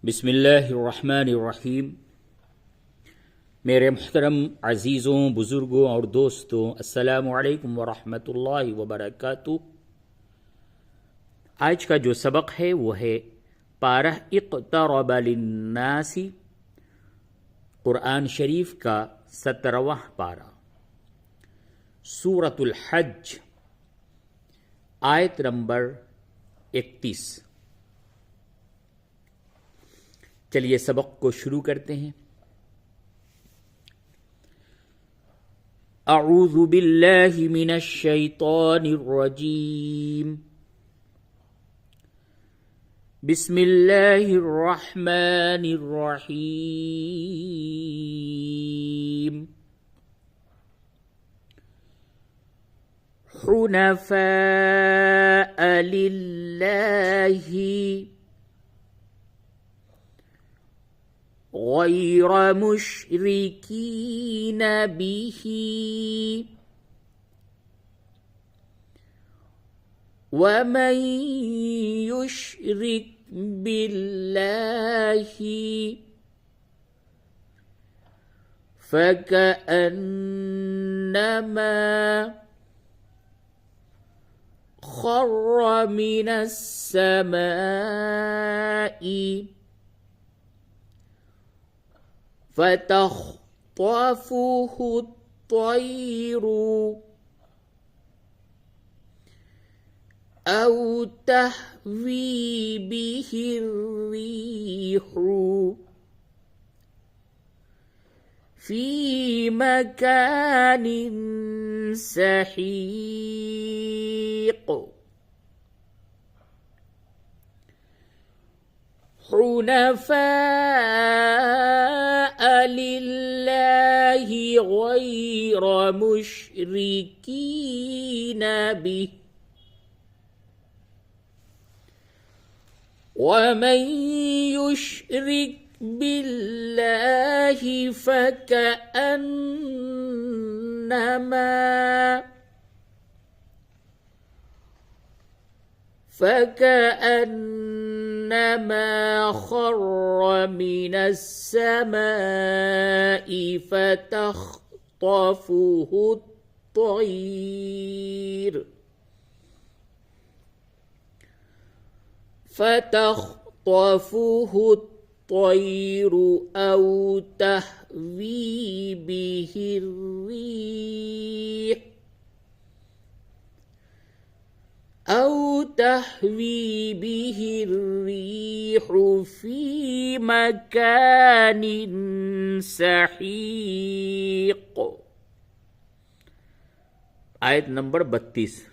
बिस्मिल्लाहिर्रहमानिर्रहीम। मेरे मुहतरम अज़ीज़ों, बुज़ुर्गों और दोस्तों, अस्सलामु अलैकुम वरहमतुल्लाहि वबरकातुह। आज का जो सबक है वो है पारह इक़्तरब लिन्नासी, कुरान शरीफ का 17वां पारा, सूरतुल हज, आयत नंबर 31। चलिए सबक को शुरू करते हैं। अऊज़ु बिल्लाहि मिनश शैतानिर रजीम। बिस्मिल्लाहिर रहमानिर रहीम। हुनफ़ा लिल्लाहि गैर मुश्रिकीन बिही वमन युश्रिक बिल्लाहि फकअन्नमा खर्र मिनस समाई فتخطفه الطير أو تهوي به الريح في مكان سحيق حنفاء لله غير مشركين به ومن يشرك بالله فكأنما خر من السماء فتخطفه الطير أو تهوي به الريح في مكان سحيق. आयत नंबर 32।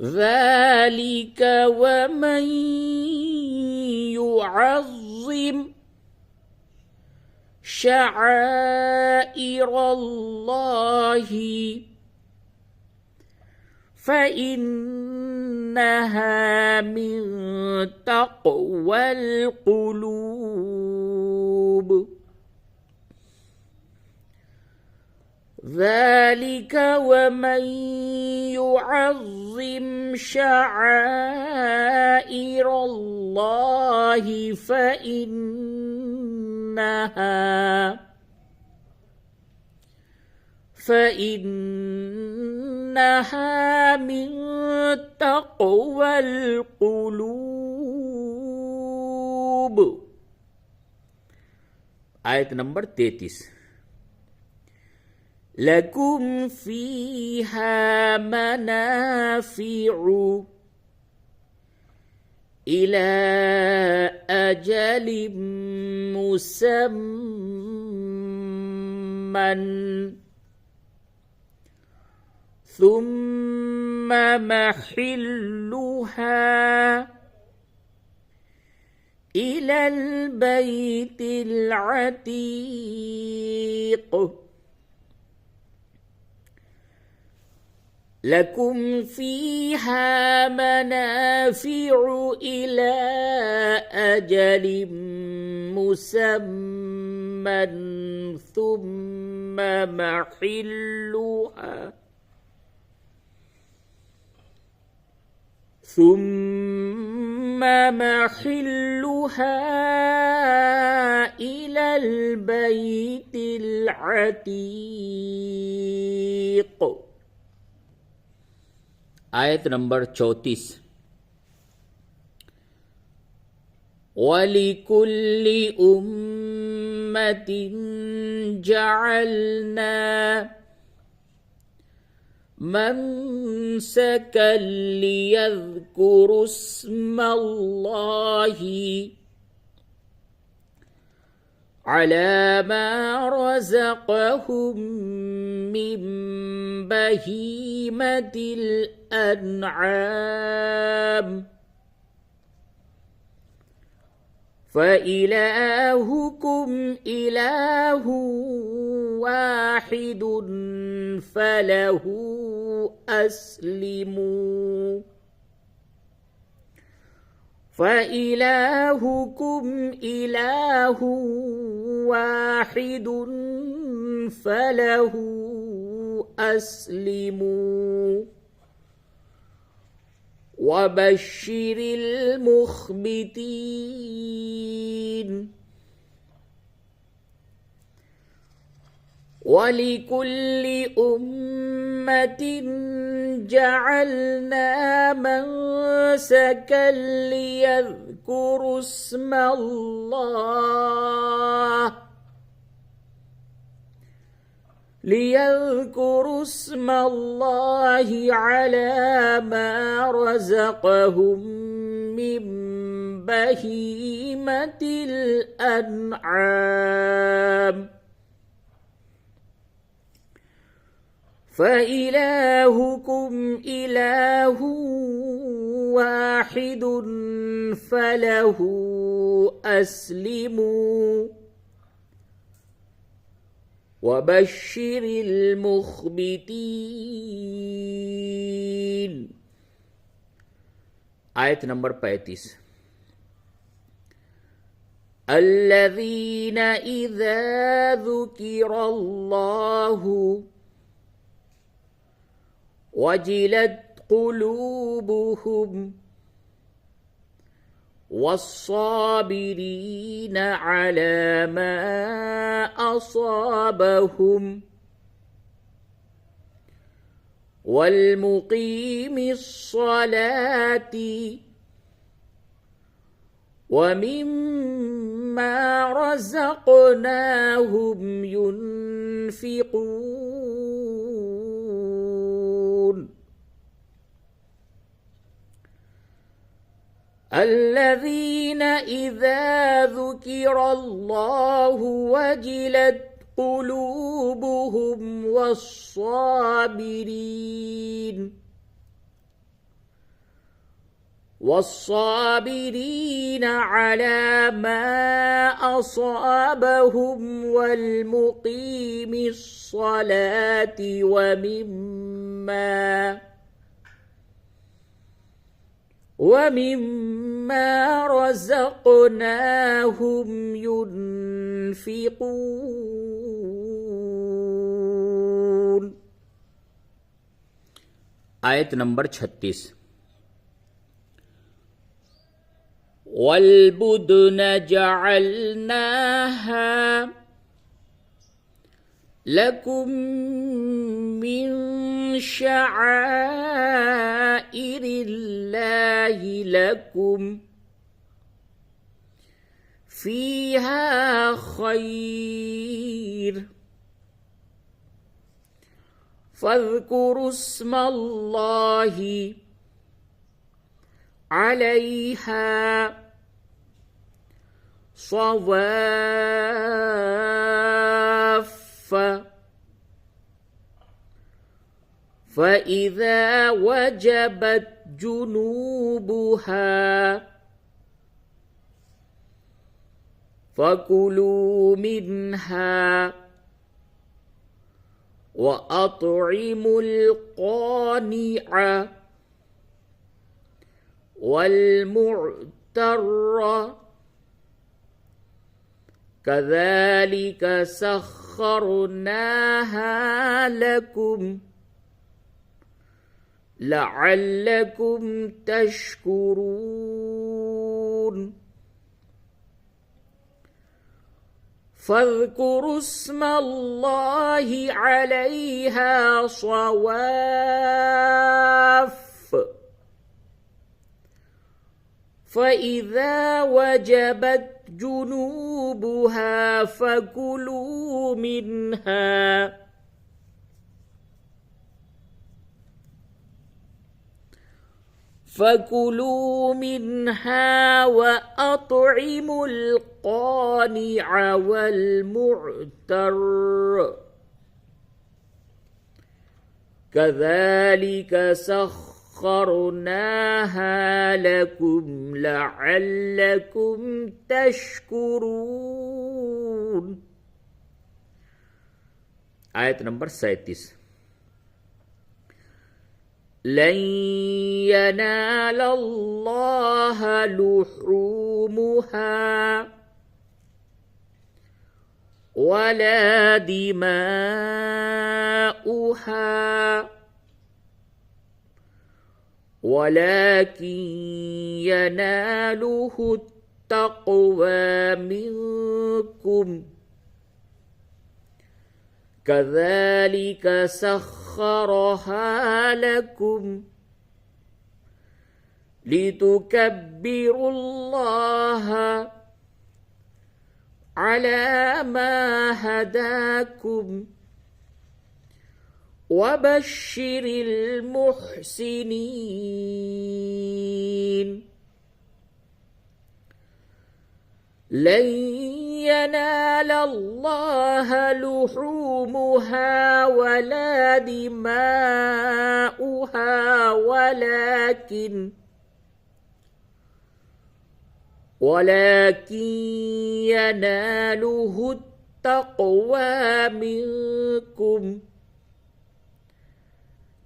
ذلك ومن يعظم شعائر الله فإنها من تقوى القلوب. ذلك ومن يعظم شعائر الله فإنها من تقوى القلوب. आयत नंबर 33। لكم فيها منافع إلى أجل مسمى ثم محلها إلى البيت العتيق. لكم فيها منافع إلى أجل مسمى ثم محلها محلها إلى البيت العتيق. आयत नंबर 34. وَلِكُلِّ أُمَّةٍ جَعَلْنَا مَنْسَكًا لِيَذْكُرُوا اسْمَ اللَّهِ عَلَى مَا رَزَقَهُم مِّن بَهِيمَةِ الْأَنْعَامِ فَإِلَٰهُكُمْ إِلَٰهٌ وَاحِدٌ فَلَهُ أَسْلِمُوا فَإِلَٰهُكُمْ إِلَٰهٌ وَاحِدٌ فَلَهُ أَسْلِمُوا وَبَشِّرِ الْمُخْبِتِينَ. وَلِكُلِّ أُمَّةٍ جَعَلْنَا مَنْسَكًا لِيَذْكُرُوا اسْمَ اللَّهِ عَلَى مَا رَزَقَهُم مِّن بَهِيمَةِ الْأَنْعَامِ فَإِلَٰهُكُمْ إِلَٰهٌ وَاحِدٌ فَلَهُ أَسْلِمُوا وَبَشِّرِ الْمُخْبِتِينَ. आयत नंबर 35. الَّذِينَ إِذَا ذُكِرَ اللَّهُ وَجِلَتْ قُلُوبُهُمْ وَالصَّابِرِينَ عَلَى مَا أَصَابَهُمْ وَالْمُقِيمِ الصَّلَاةِ وَمِمَّا رَزَقْنَاهُمْ يُنْفِقُونَ. الَّذِينَ إِذَا ذُكِرَ اللَّهُ وَجِلَتْ قُلُوبُهُمْ والصابرين على ما أصابهم والمقيم الصلاة ومما رزقناهم ينفقون. आयत नंबर 36. وَالْبُدْنَ جَعَلْنَاهَا لَكُمْ مِنْ شَعَائِرِ اللَّهِ لَكُمْ فِيهَا خَيْرٌ فاذكروا اسم الله عليها صواف فإذا وجبت جنوبها فكلوا منها وأطعموا القانع والمعتر كذلك سخرناها لكم لعلكم تشكرون. فاذكروا اسم الله عليها صواف فإذا وجبت جنوبها فكلوا منها وأطعموا القانع والمعتر كذلك سخرناها لكم لعلكم تشكرون. Ayat nomor 37. لن ينال الله لحومها ولا دماؤها ولكن يناله التقوى منكم كذلك سخرها لكم لتكبروا الله على ما هداكم وبشر المحسنين. لن ينال الله لحومها ولا دماؤها ولكن يناله التقوى منكم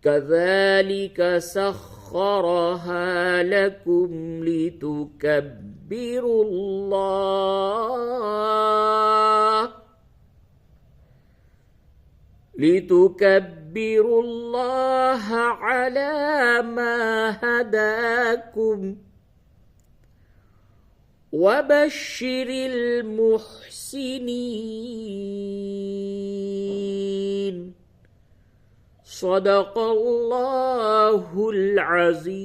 كذلك سخرها لكم لتكبروا الله على ما هداكم وبشر المحسنين. صدق الله العظيم.